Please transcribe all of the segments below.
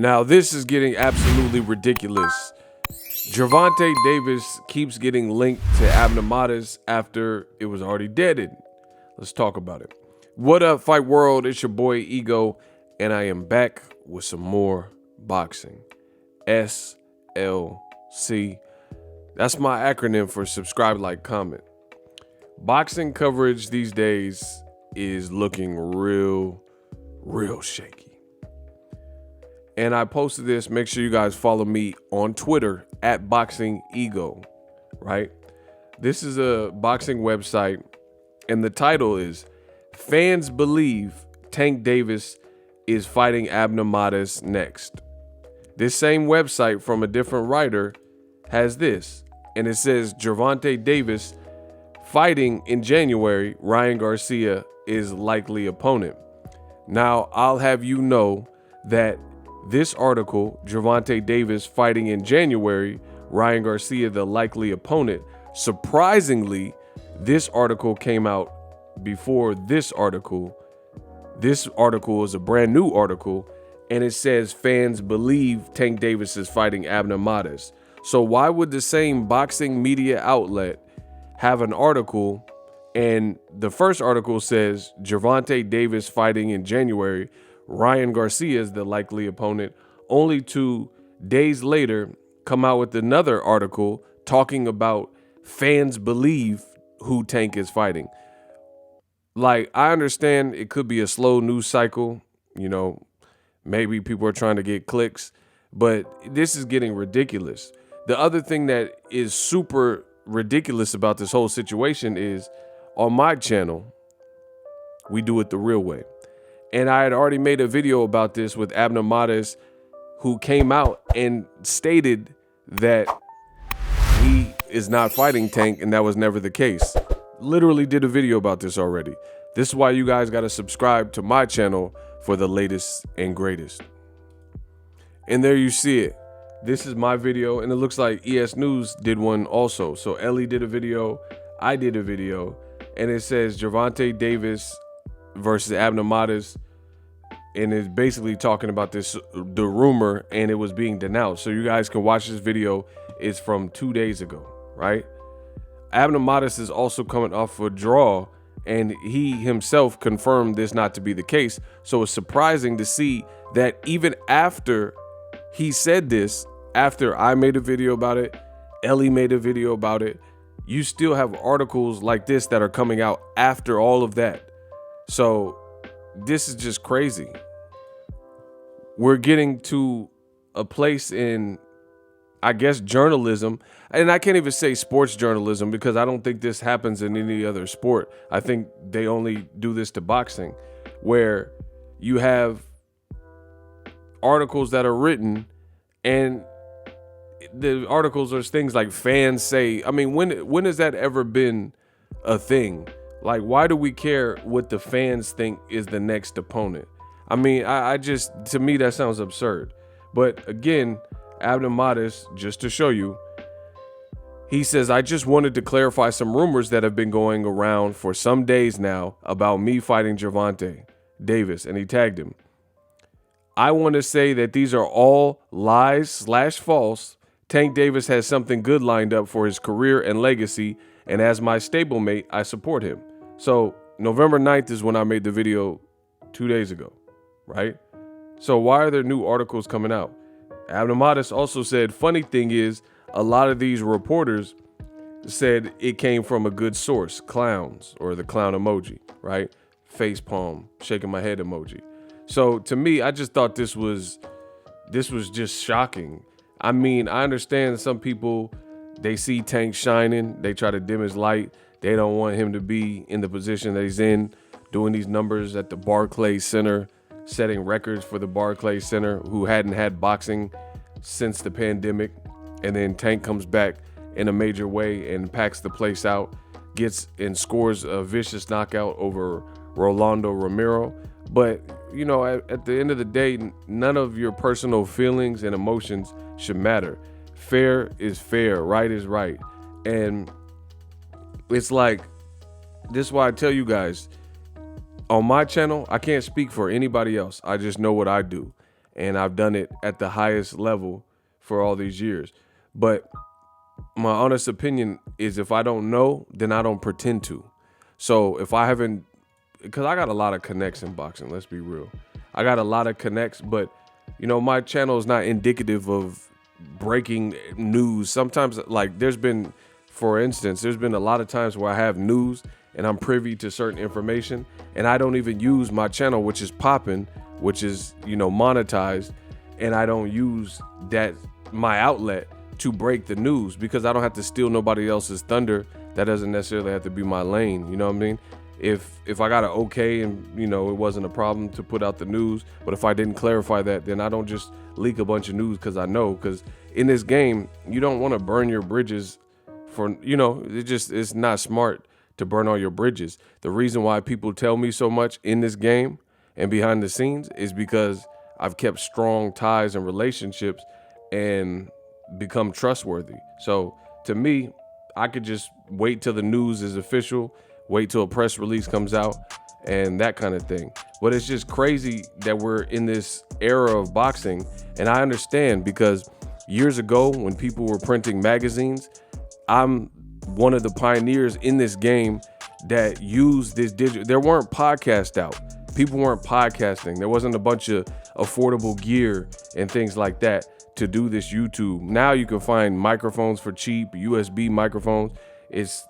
Now this is getting absolutely ridiculous. Gervonta Davis keeps getting linked to Abner after it was already deaded. Let's talk about it. What up, Fight World? It's your boy Ego, and I am back with some more boxing. SLC. That's my acronym for subscribe, like, comment. Boxing coverage these days is looking real shaky. And I posted this. Make sure you guys follow me on Twitter at BOXINGEGO, right? This is a boxing website, and the title is Fans Believe Tank Davis is Fighting Abner next. This same website from a different writer has this, and it says Gervonta Davis fighting in January, Ryan Garcia is likely opponent. Now, I'll have you know that this article, Gervonta Davis fighting in January, Ryan Garcia the likely opponent, surprisingly, this article came out before this article. This article is a brand new article, and it says fans believe Tank Davis is fighting Abner. So why would the same boxing media outlet have an article, and the first article says Gervonta Davis fighting in January, Ryan Garcia is the likely opponent, only 2 days later come out with another article talking about fans believe who Tank is fighting? Like, I understand it could be a slow news cycle, you know, maybe people are trying to get clicks, but this is getting ridiculous. The other thing that is super ridiculous about this whole situation is on my channel, we do it the real way. And I had already made a video about this with Abner, who came out and stated that he is not fighting Tank, and that was never the case. Literally did a video about this already. This is why you guys got to subscribe to my channel for the latest and greatest. And there you see it. This is my video, and it looks like ES News did one also. So Ellie did a video, I did a video, and it says Gervonta Davis versus Abner, and it's basically talking about the rumor, and it was being denounced. So you guys can watch this video. It's from 2 days ago, right? Abner is also coming off a draw, and he himself confirmed this not to be the case. So it's surprising to see that even after he said this, after I made a video about it, Ellie made a video about it, you still have articles like this that are coming out after all of that. So this is just crazy. We're getting to a place in, I guess, journalism, and I can't even say sports journalism because I don't think this happens in any other sport. I think they only do this to boxing, where you have articles that are written, and the articles are things like fans say. I mean, when has that ever been a thing? Like, why do we care what the fans think is the next opponent? I mean, I just, to me, that sounds absurd. But again, Abner, just to show you, he says, I just wanted to clarify some rumors that have been going around for some days now about me fighting Gervonta Davis, and he tagged him. I want to say that these are all lies/false. Tank Davis has something good lined up for his career and legacy, and as my stablemate, I support him. So November 9th is when I made the video 2 days ago, right? So why are there new articles coming out? Abner also said, funny thing is, a lot of these reporters said it came from a good source, clowns, or the clown emoji, right? Face palm, shaking my head emoji. So to me, I just thought this was just shocking. I mean, I understand some people, they see Tank shining, they try to dim his light. They don't want him to be in the position that he's in, doing these numbers at the Barclays Center, setting records for the Barclays Center, who hadn't had boxing since the pandemic. And then Tank comes back in a major way and packs the place out, gets and scores a vicious knockout over Rolando Romero. But, you know, at the end of the day, none of your personal feelings and emotions should matter. Fair is fair, right is right. And it's like, this is why I tell you guys, on my channel, I can't speak for anybody else. I just know what I do. and I've done it at the highest level for all these years. But my honest opinion is if I don't know, then I don't pretend to. So if I haven't, because I got a lot of connects in boxing, let's be real. I got a lot of connects, but my channel is not indicative of breaking news. Sometimes, like for instance, there's been a lot of times where I have news and I'm privy to certain information and I don't even use my channel, which is popping, which is, monetized. And I don't use my outlet to break the news because I don't have to steal nobody else's thunder. That doesn't necessarily have to be my lane. You know what I mean? If I got an okay and, it wasn't a problem to put out the news, but if I didn't clarify that, then I don't just leak a bunch of news because I know. Because in this game, you don't want to burn your bridges for, it's not smart to burn all your bridges. The reason why people tell me so much in this game and behind the scenes is because I've kept strong ties and relationships and become trustworthy. So to me, I could just wait till the news is official, wait till a press release comes out and that kind of thing. But it's just crazy that we're in this era of boxing. And I understand because years ago when people were printing magazines, I'm one of the pioneers in this game that used this digital. There weren't podcasts out. People weren't podcasting. There wasn't a bunch of affordable gear and things like that to do this YouTube. Now you can find microphones for cheap, USB microphones. It's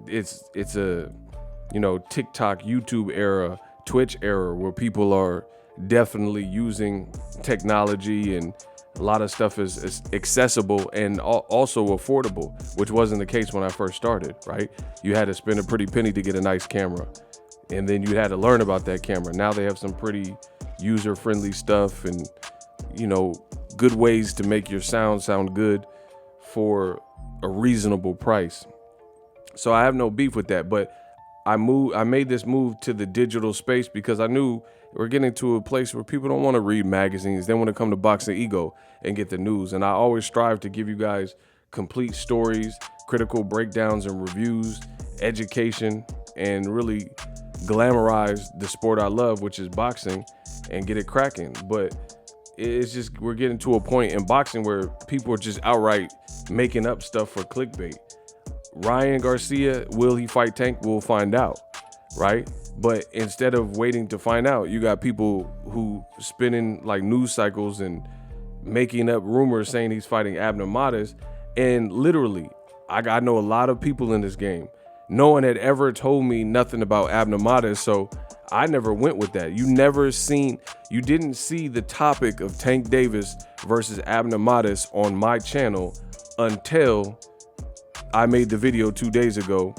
a, TikTok, YouTube era, Twitch era where people are definitely using technology and a lot of stuff is accessible and also affordable, which wasn't the case when I first started, right? You had to spend a pretty penny to get a nice camera and then you had to learn about that camera. Now they have some pretty user-friendly stuff and, good ways to make your sound good for a reasonable price. So I have no beef with that, but I made this move to the digital space because I knew we're getting to a place where people don't want to read magazines. They want to come to Boxing Ego and get the news. And I always strive to give you guys complete stories, critical breakdowns and reviews, education, and really glamorize the sport I love, which is boxing, and get it cracking. But it's just we're getting to a point in boxing where people are just outright making up stuff for clickbait. Ryan Garcia, will he fight Tank? We'll find out, right? But instead of waiting to find out, you got people who spinning like news cycles and making up rumors saying he's fighting Abner. And literally, I know a lot of people in this game. No one had ever told me nothing about Abner, so I never went with that. You didn't see the topic of Tank Davis versus Abner on my channel until I made the video 2 days ago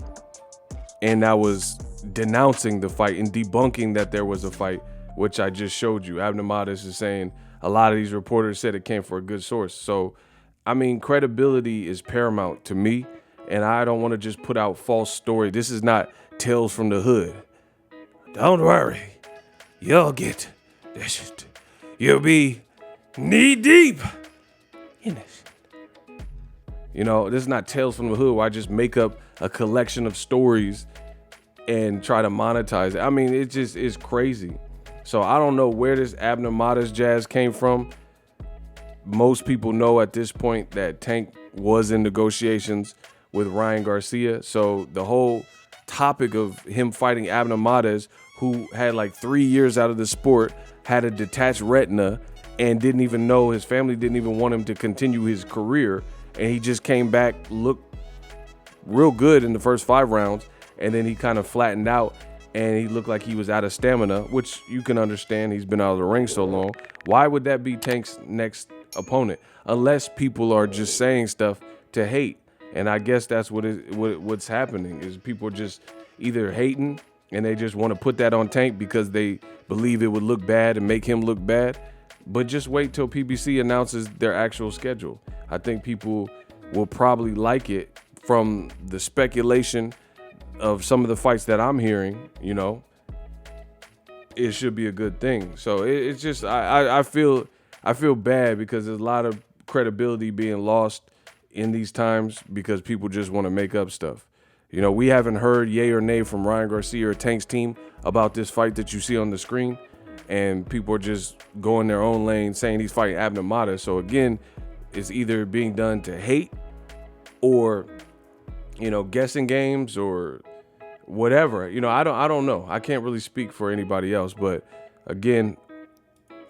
and I was denouncing the fight and debunking that there was a fight, which I just showed you. Abner is saying a lot of these reporters said it came from a good source. So, credibility is paramount to me, and I don't want to just put out false story. This is not Tales from the Hood. Don't worry, you'll get this. You'll be knee deep in this. This is not Tales from the Hood where I just make up a collection of stories and try to monetize it. It just is crazy. So I don't know where this Abner jazz came from. Most people know at this point that Tank was in negotiations with Ryan Garcia. So the whole topic of him fighting Abner, who had like 3 years out of the sport, had a detached retina, and didn't even know, his family didn't even want him to continue his career. And he just came back, looked real good in the first 5 rounds, and then he kind of flattened out and he looked like he was out of stamina, which you can understand. He's been out of the ring so long. Why would that be Tank's next opponent? Unless people are just saying stuff to hate. And I guess that's what's happening is people just either hating and they just want to put that on Tank because they believe it would look bad and make him look bad. But just wait till PBC announces their actual schedule. I think people will probably like it from the speculation of some of the fights that I'm hearing. It should be a good thing. So it's just I feel bad because there's a lot of credibility being lost in these times because people just want to make up stuff. We haven't heard yay or nay from Ryan Garcia or Tank's team about this fight that you see on the screen. and people are just going their own lane saying he's fighting Abner. So again, it's either being done to hate or, you know, guessing games or whatever. You know, I don't know. I can't really speak for anybody else, but again,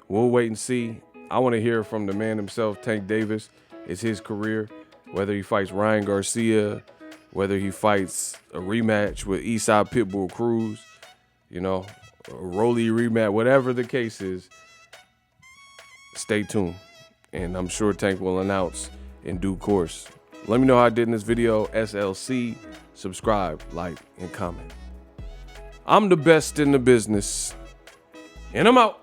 we'll wait and see. I want to hear from the man himself, Tank Davis. It's his career, whether he fights Ryan Garcia, whether he fights a rematch with Eastside Pitbull Cruz, you know, a Rolly rematch, whatever the case is, stay tuned. And I'm sure Tank will announce in due course. Let me know how I did in this video. SLC, subscribe, like, and comment. I'm the best in the business, and I'm out.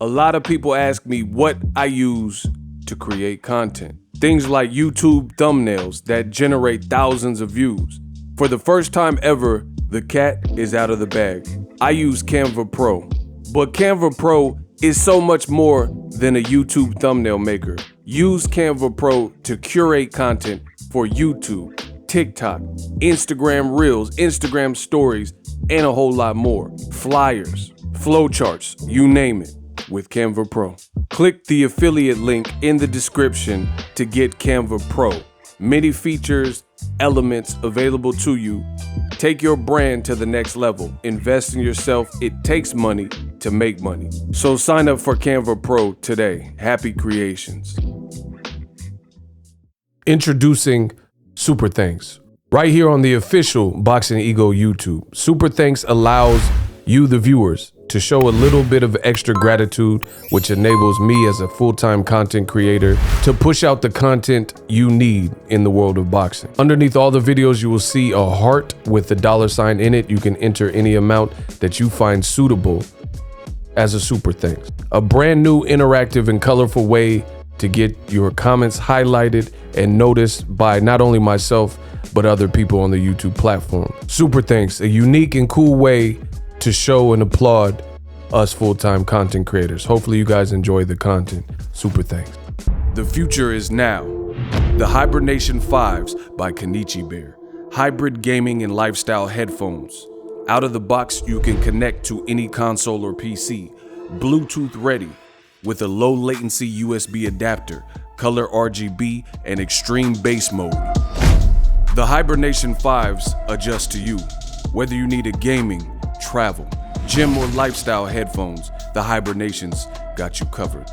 A lot of people ask me what I use to create content. Things like YouTube thumbnails that generate thousands of views. For the first time ever, the cat is out of the bag. I use Canva Pro, but Canva Pro is so much more than a YouTube thumbnail maker. Use Canva Pro to curate content for YouTube, TikTok, Instagram Reels, Instagram Stories, and a whole lot more. Flyers, flowcharts, you name it, with Canva Pro. Click the affiliate link in the description to get Canva Pro. Many features, elements available to you. Take your brand to the next level. Invest in yourself. It takes money to make money. So sign up for Canva Pro today. Happy creations. Introducing Super Thanks. Right here on the official Boxing Ego YouTube. Super Thanks allows you, the viewers, to show a little bit of extra gratitude, which enables me as a full-time content creator to push out the content you need in the world of boxing. Underneath all the videos, you will see a heart with the $sign in it. You can enter any amount that you find suitable as a super thanks. A brand new interactive and colorful way to get your comments highlighted and noticed by not only myself, but other people on the YouTube platform. Super thanks, a unique and cool way to show and applaud us full-time content creators. Hopefully you guys enjoy the content. Super thanks. The future is now. The Hibernation 5s by Kenichi Bear. Hybrid gaming and lifestyle headphones. Out of the box, you can connect to any console or PC. Bluetooth ready with a low latency USB adapter, color RGB, and extreme bass mode. The Hibernation 5s adjust to you. Whether you need a gaming, travel, gym, or lifestyle headphones, the Hibernations got you covered.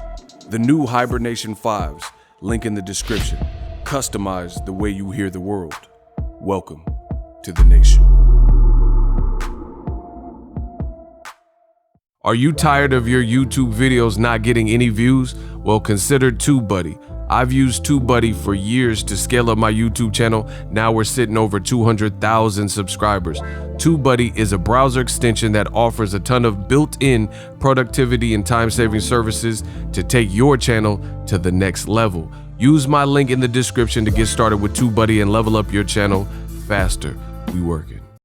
The new Hibernation 5s, link in the description. Customize the way you hear the world. Welcome to the nation. Are you tired of your YouTube videos not getting any views? Well, consider TubeBuddy. I've used TubeBuddy for years to scale up my YouTube channel. Now we're sitting over 200,000 subscribers. TubeBuddy is a browser extension that offers a ton of built-in productivity and time-saving services to take your channel to the next level. Use my link in the description to get started with TubeBuddy and level up your channel faster. We work it.